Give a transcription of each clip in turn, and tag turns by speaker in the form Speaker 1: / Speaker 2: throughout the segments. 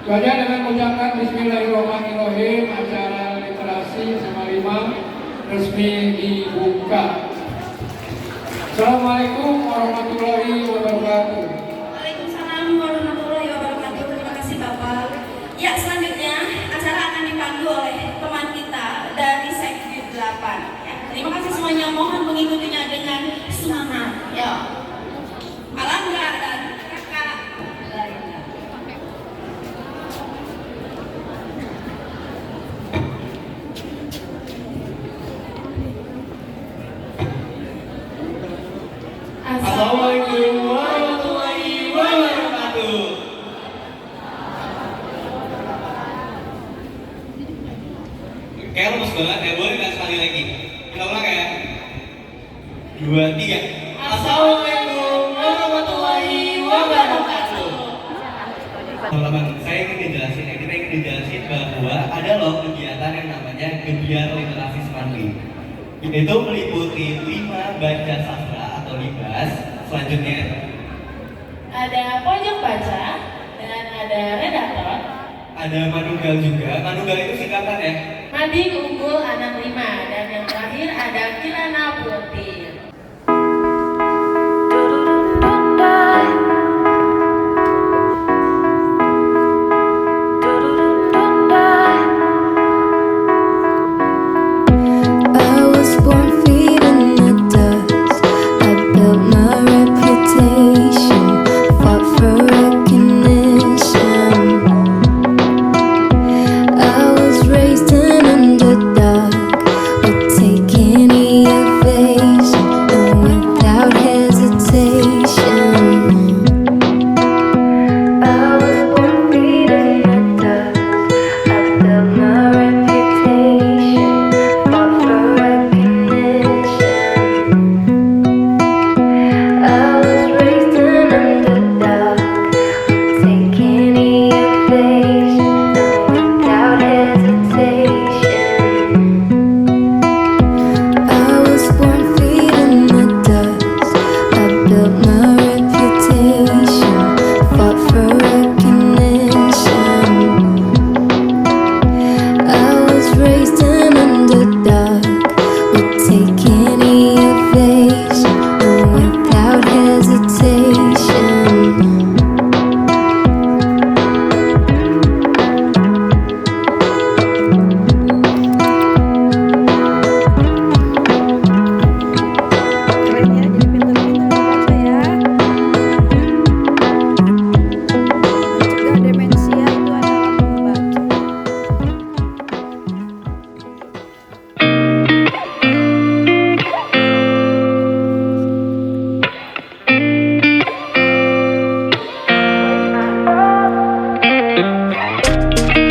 Speaker 1: Doanya dengan mengucapkan Bismillahirrahmanirrahim, acara literasi SMA 5 resmi dibuka. Assalamualaikum warahmatullahi wabarakatuh.
Speaker 2: Waalaikumsalam warahmatullahi wabarakatuh. Terima kasih Bapak. Ya, selanjutnya acara akan dipandu oleh teman kita dari Sekdi 8. Ya, terima kasih semuanya. Mohon mengikutinya dengan semangat. Ya, Alangga dan kakak lainnya.
Speaker 3: Assalamualaikum warahmatullahi wabarakatuh. Kayak lemes banget ya, boleh nggak sekali lagi? Kita ulang ya. 2, 3. Assalamualaikum warahmatullahi wabarakatuh. Teman-teman, saya ingin dijelasin bahwa ada loh kegiatan yang namanya Gebiar Literasi Semanggi. Itu meliputi 5 baca sastra atau libas. Selanjutnya
Speaker 4: ada pojok baca dan ada redaktor.
Speaker 3: ada manunggal juga. Manunggal itu singkatan ya.
Speaker 4: Mading Unggul Anak 5 dan yang terakhir ada Kirana Putih.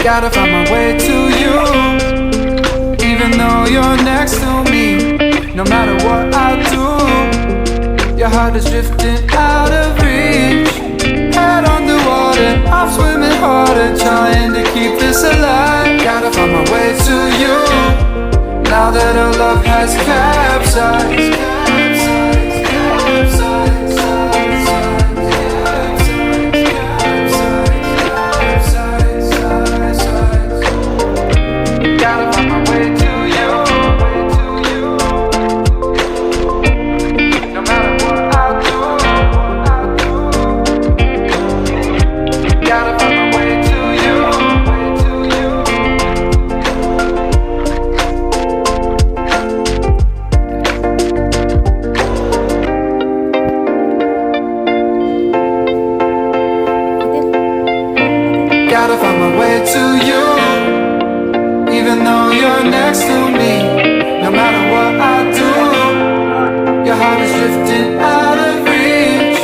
Speaker 5: Gotta find my way to you, even though you're next to me. No matter what I do, your heart is drifting out of reach. Head underwater, I'm swimming harder, trying to keep this alive. Gotta find my way to you, now that our love has capsized. Gotta find my way to you, no matter what I do. Gotta find my way to you. Gotta find my way to you, even though you're next to me. No matter what I do, your heart is drifting out of reach.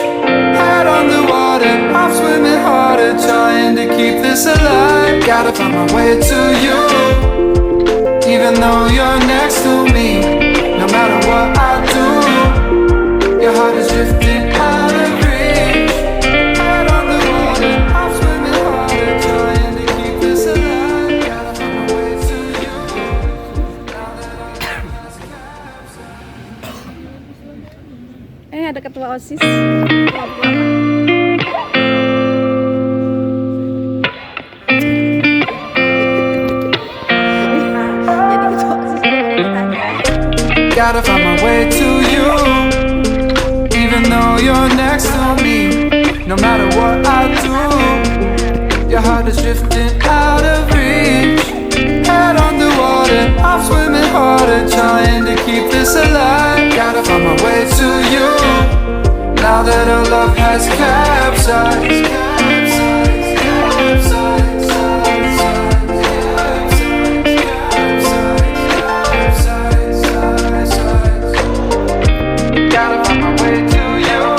Speaker 5: Head on the water, I'm swimming harder, trying to keep this alive. Gotta find my way to you, even though you're next to me. No matter what I do, your heart is drifting out of reach. Head on the water, I'm swimming harder, trying to keep this alive. Gotta find my way to you, now that our love has capsized.
Speaker 6: Ada ketua OSIS.
Speaker 5: Gotta find my way to you, even though you're next to me. No matter what I do, your heart is drifting out of reach. Head underwater, I'm swimming harder, trying to keep this alive. Gotta find my way to you, now that our love has capsized. Gotta find my way to you.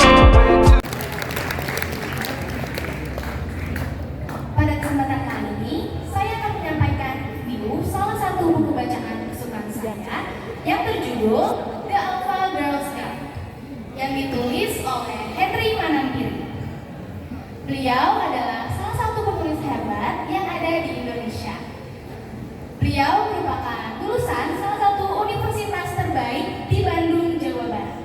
Speaker 6: Pada kesempatan kali ini, saya akan menyampaikan review salah satu buku bacaan kesukaan saya yang berjudul The Alpha Girl Scout yang ditulis oleh Henry Manampiri. Beliau adalah salah satu penulis hebat yang ada di Indonesia. Beliau merupakan lulusan salah satu universitas terbaik di Bandung, Jawa Barat.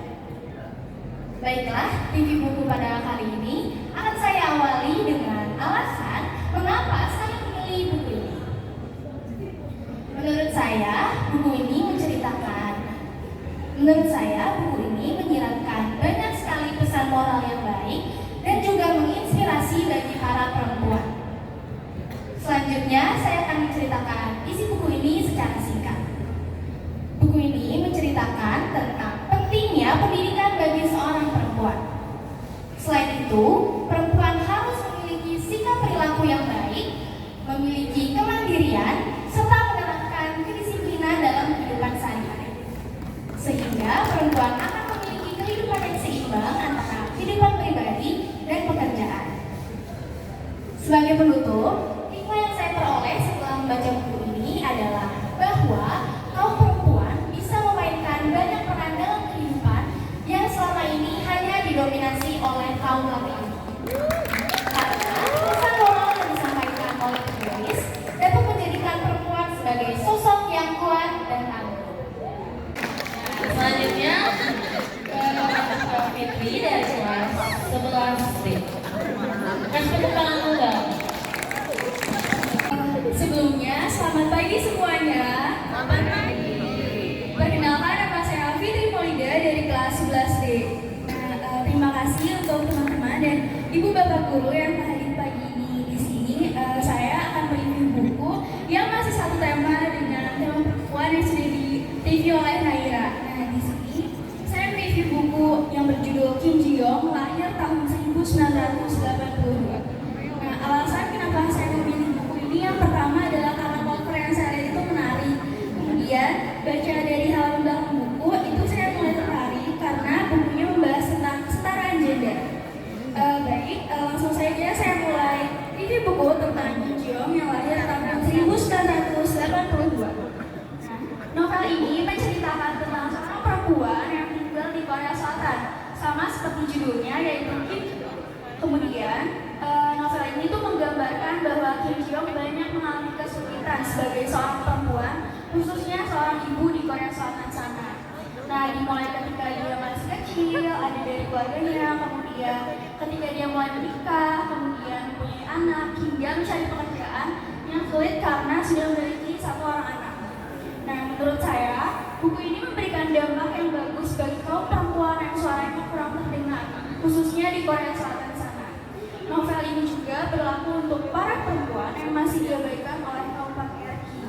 Speaker 6: Baiklah, review buku pada kali ini akan saya awali dengan alasan mengapa saya memilih buku ini. Menurut saya, buku ini menyiratkan banyak sekali pesan moral yang baik dan juga menginspirasi bagi para perempuan. Selanjutnya, saya akan menceritakan isi buku ini secara singkat. Buku ini menceritakan tentang pentingnya pendidikan bagi seorang perempuan. Selain itu, perempuan harus memiliki sikap perilaku yang baik, memiliki kemandirian, serta menerapkan kedisiplinan dalam kehidupan sehari-hari. Sehingga perempuan akan memiliki kehidupan yang seimbang antara kehidupan pribadi dan pekerjaan. Sebagai penutup, hikmah yang saya peroleh setelah membaca buku ini adalah bahwa kaum perempuan bisa memainkan banyak peran dalam kehidupan yang selama ini hanya didominasi oleh kaum laki-laki. Karena pesan moral yang disampaikan oleh penulis dapat menjadikan perempuan sebagai sosok yang kuat dan tangguh.
Speaker 4: Selanjutnya Bapak Fitri dari kelas 11 D. Kasih tepuk tangan dulu.
Speaker 6: Sebelumnya, selamat pagi semuanya. Selamat pagi. Perkenalkan, nama saya Fitri Maulida dari kelas 11D. Terima kasih untuk teman-teman dan ibu bapak guru yang hadir pagi ini di sini. Saya akan mereview buku yang masih satu tema dengan tema perempuan yang sudah direview oleh Naira. Nah, di sini saya mereview buku yang berjudul Kim Ji Young, lahir tahun 1982. Nah, alasan kenapa saya memilih buku ini yang pertama adalah karena cover yang saya lihat itu menarik. Kemudian baca dari halaman belakang buku itu saya mulai tertarik karena bukunya membahas tentang kesetaraan gender. Langsung saja saya mulai review buku tentang Kim Ji Young yang lahir tahun 1982. Novel ini menceritakan tentang seorang perempuan yang tinggal di Korea Selatan, sama seperti judulnya yaitu Kim Ji Young. Kemudian novel ini tuh menggambarkan bahwa Kim Ji Young banyak mengalami kesulitan sebagai seorang perempuan, khususnya seorang ibu di Korea Selatan sana. Nah, dimulai ketika dia masih kecil, ada dari keluarganya, kemudian ketika dia mulai menikah, kemudian mempunyai anak, hingga mencari pekerjaan yang sulit karena sudah memiliki satu orang anak. Nah, menurut saya, buku ini memberikan dampak yang bagus bagi kaum perempuan yang suaranya kurang terdengar, khususnya di Korea Selatan sana. Novel ini juga berlaku untuk para perempuan yang masih diabaikan oleh kaum patriarki.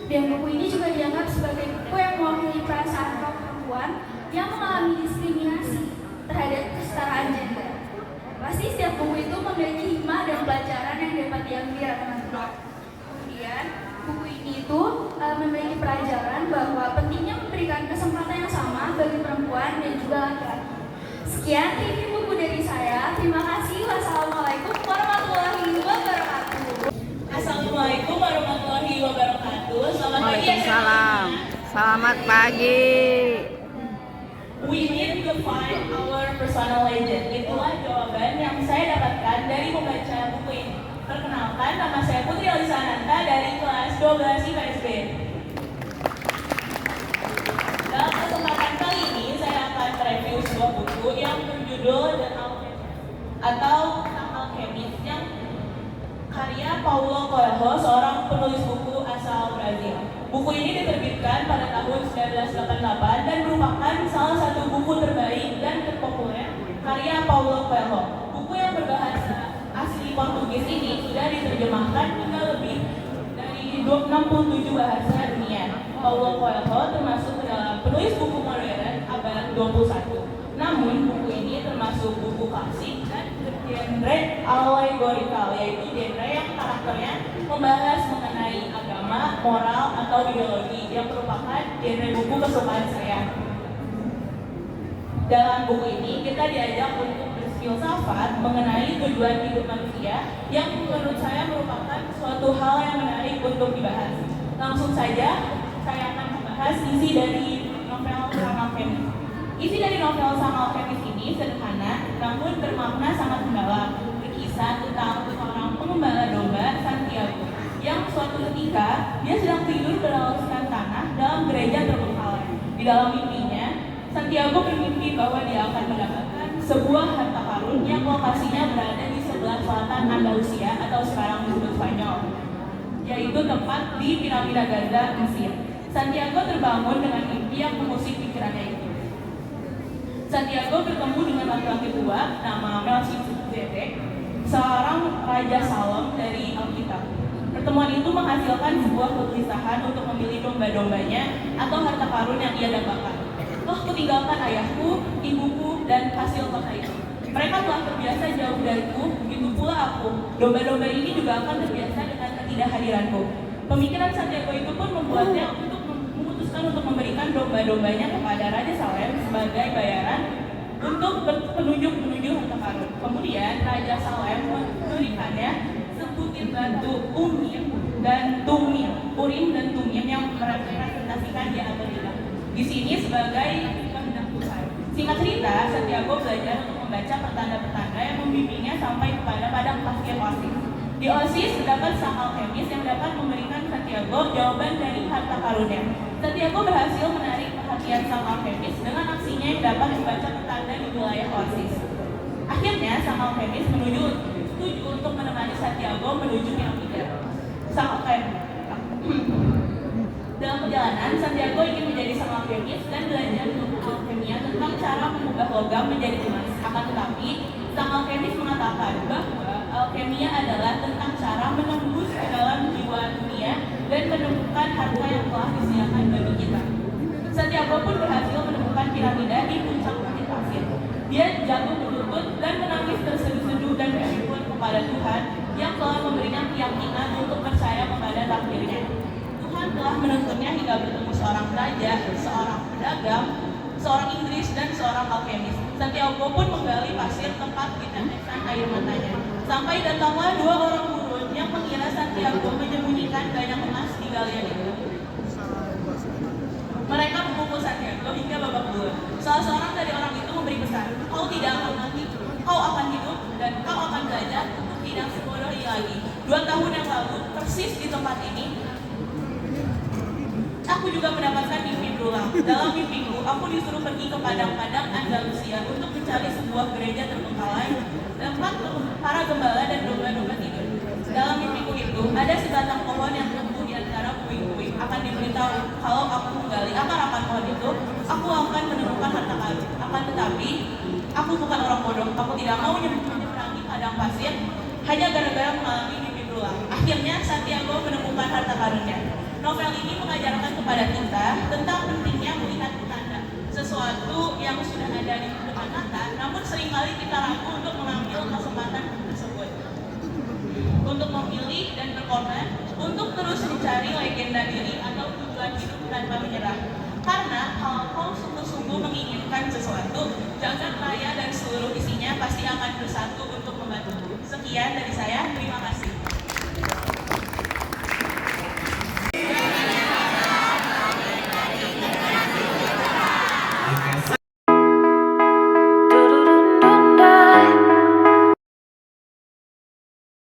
Speaker 6: Dan buku ini juga dianggap sebagai buku yang mewakili perasaan kaum perempuan yang mengalami diskriminasi terhadap kesetaraan gender. Pasti setiap buku itu memiliki hikmah dan pelajaran yang dapat diambil teman-teman. Kemudian, buku ini itu memiliki pelajaran bahwa pentingnya memberikan kesempatan yang sama bagi perempuan dan juga laki-laki. Sekian review buku dari saya. Terima kasih. Wassalamualaikum warahmatullahi wabarakatuh.
Speaker 2: Assalamualaikum warahmatullahi wabarakatuh. Selamat pagi.
Speaker 7: Waalaikumsalam. Selamat pagi.
Speaker 2: We need to find our personal legend. Itulah jawaban yang saya dapatkan dari membaca buku ini. Perkenalkan, nama saya Putri Alisa Ananta dari kelas 12 IPSB. Dalam kesempatan kali ini, saya akan mereview sebuah buku yang berjudul The Alchemist atau tentang alkemis yang karya
Speaker 8: Paulo Coelho, seorang penulis buku asal Brazil. Buku ini diterbitkan pada tahun 1988 dan merupakan salah satu buku terbaik dan terpopuler karya Paulo Coelho. Buku yang berbahasa asli Portugis ini sudah diterjemahkan hingga lebih dari 67 bahasa dunia. Paulo Coelho termasuk dalam penulis buku modern abad 21. Namun, buku ini termasuk buku klasik dan genre allegorical, yaitu genre yang karakternya membahas mengenai agama, moral, atau ideologi yang merupakan genre buku kesukaan saya. Dalam buku ini, kita diajak untuk berfilsafat mengenai tujuan hidup manusia yang menurut saya merupakan suatu hal yang menarik untuk dibahas. Langsung saja, saya akan membahas isi dari novel Sang Alkemis. Isi dari novel Sang Alkemis ini sederhana, namun bermakna sangat mendalam. Berkisah tentang seorang pengembala domba, Santiago, yang suatu ketika dia sedang tidur beralaskan tanah dalam gereja terbengkalai. Di dalam mimpinya, Santiago bermimpi bahwa dia akan mendapatkan sebuah harta karun yang lokasinya berada di sebelah selatan Andalusia atau sekarang disebut Spanyol, yaitu tempat di piramida Giza, Mesir. Santiago terbangun dengan mimpi yang mengusik pikirannya itu. Santiago bertemu dengan laki-laki tua nama Melchizedek, seorang raja Salem dari Alkitab. Pertemuan itu menghasilkan sebuah kegelisahan untuk memilih domba-dombanya atau harta karun yang ia dapatkan. Telah kutinggalkan ayahku, ibuku, dan hasil kota itu. Mereka telah terbiasa jauh dariku, begitu pula aku. Domba-domba ini juga akan terbiasa dengan ketidakhadiranku. Pemikiran Santiago itu pun membuatnya memutuskan untuk memberikan domba-dombanya kepada Raja Salem sebagai bayaran untuk penunjuk-penunjuk harta karun. Kemudian Raja Salem memberikannya sebutir batu Urim dan Tumim yang merepresentasikan dia atau tidak. Di sini sebagai kehendak Tuhan. Singkat cerita, Santiago belajar untuk membaca pertanda-pertanda yang membimbingnya sampai kepada padang pasir Oasis. Di Oasis terdapat sang alkemis yang dapat memberikan Santiago jawaban dari harta karunnya. Santiago berhasil menarik perhatian sang alkemis dengan aksinya yang dapat membaca pertanda di wilayah Oasis. Akhirnya sang alkemis setuju untuk menemani Santiago menuju piramida. Dalam perjalanan, Santiago ingin menjadi sang alkemis dan belajar ilmu alkemia tentang cara mengubah logam menjadi emas. Akan tetapi, sang alkemis mengatakan bahwa alkemia adalah tentang cara menembus ke dalam jiwa dunia dan menemukan harta yang telah disediakan bagi kita. Santiago pun berhasil menemukan piramida di puncak bukit pasir. Dia jatuh berlutut dan menangis terseduh-seduh dan bersyukur kepada Tuhan yang telah memberikan keyakinan untuk percaya kepada takdirnya. Tuhan telah menuntunnya hingga bertemu seorang raja, seorang pedagang, seorang Inggris, dan seorang alkemis. Santiago pun menggali pasir tempat ditetesan air matanya. Sampai datanglah dua orang gurun yang mengira Santiago menyembunyikan banyak emas di galian itu. Mereka memukul Santiago hingga babak belur. Salah seorang dari orang itu memberi pesan, "Kau tidak akan mati, kau akan hidup, dan kau akan belajar untuk tidak sebodoh ini lagi." 2 tahun yang lalu, persis di tempat ini, aku juga mendapatkan mimpi berulang. Dalam mimpiku, aku disuruh pergi ke padang-padang Andalusia untuk mencari sebuah gereja terbengkalai tempat para gembala dan domba-domba tidur. Dalam mimpiku itu, ada sebatang pohon yang tumbuh di antara puing-puing. Akan diberitahu kalau aku menggali akar-akar pohon itu, aku akan menemukan harta karun. Akan tetapi, aku bukan orang bodoh. Aku tidak mau menyeberangi padang pasir hanya gara-gara mengalami mimpi berulang. Akhirnya, Santiago menemukan harta karunnya. Novel ini mengajarkan kepada kita tentang pentingnya melihat tanda sesuatu yang sudah ada di depan mata, namun seringkali kita ragu untuk mengambil kesempatan tersebut, untuk memilih dan berkorban, untuk terus mencari legenda diri atau tujuan hidup tanpa menyerah. Karena kalau kau sungguh-sungguh menginginkan sesuatu, jagat raya dan seluruh isinya pasti akan bersatu untuk membantu. Sekian dari saya.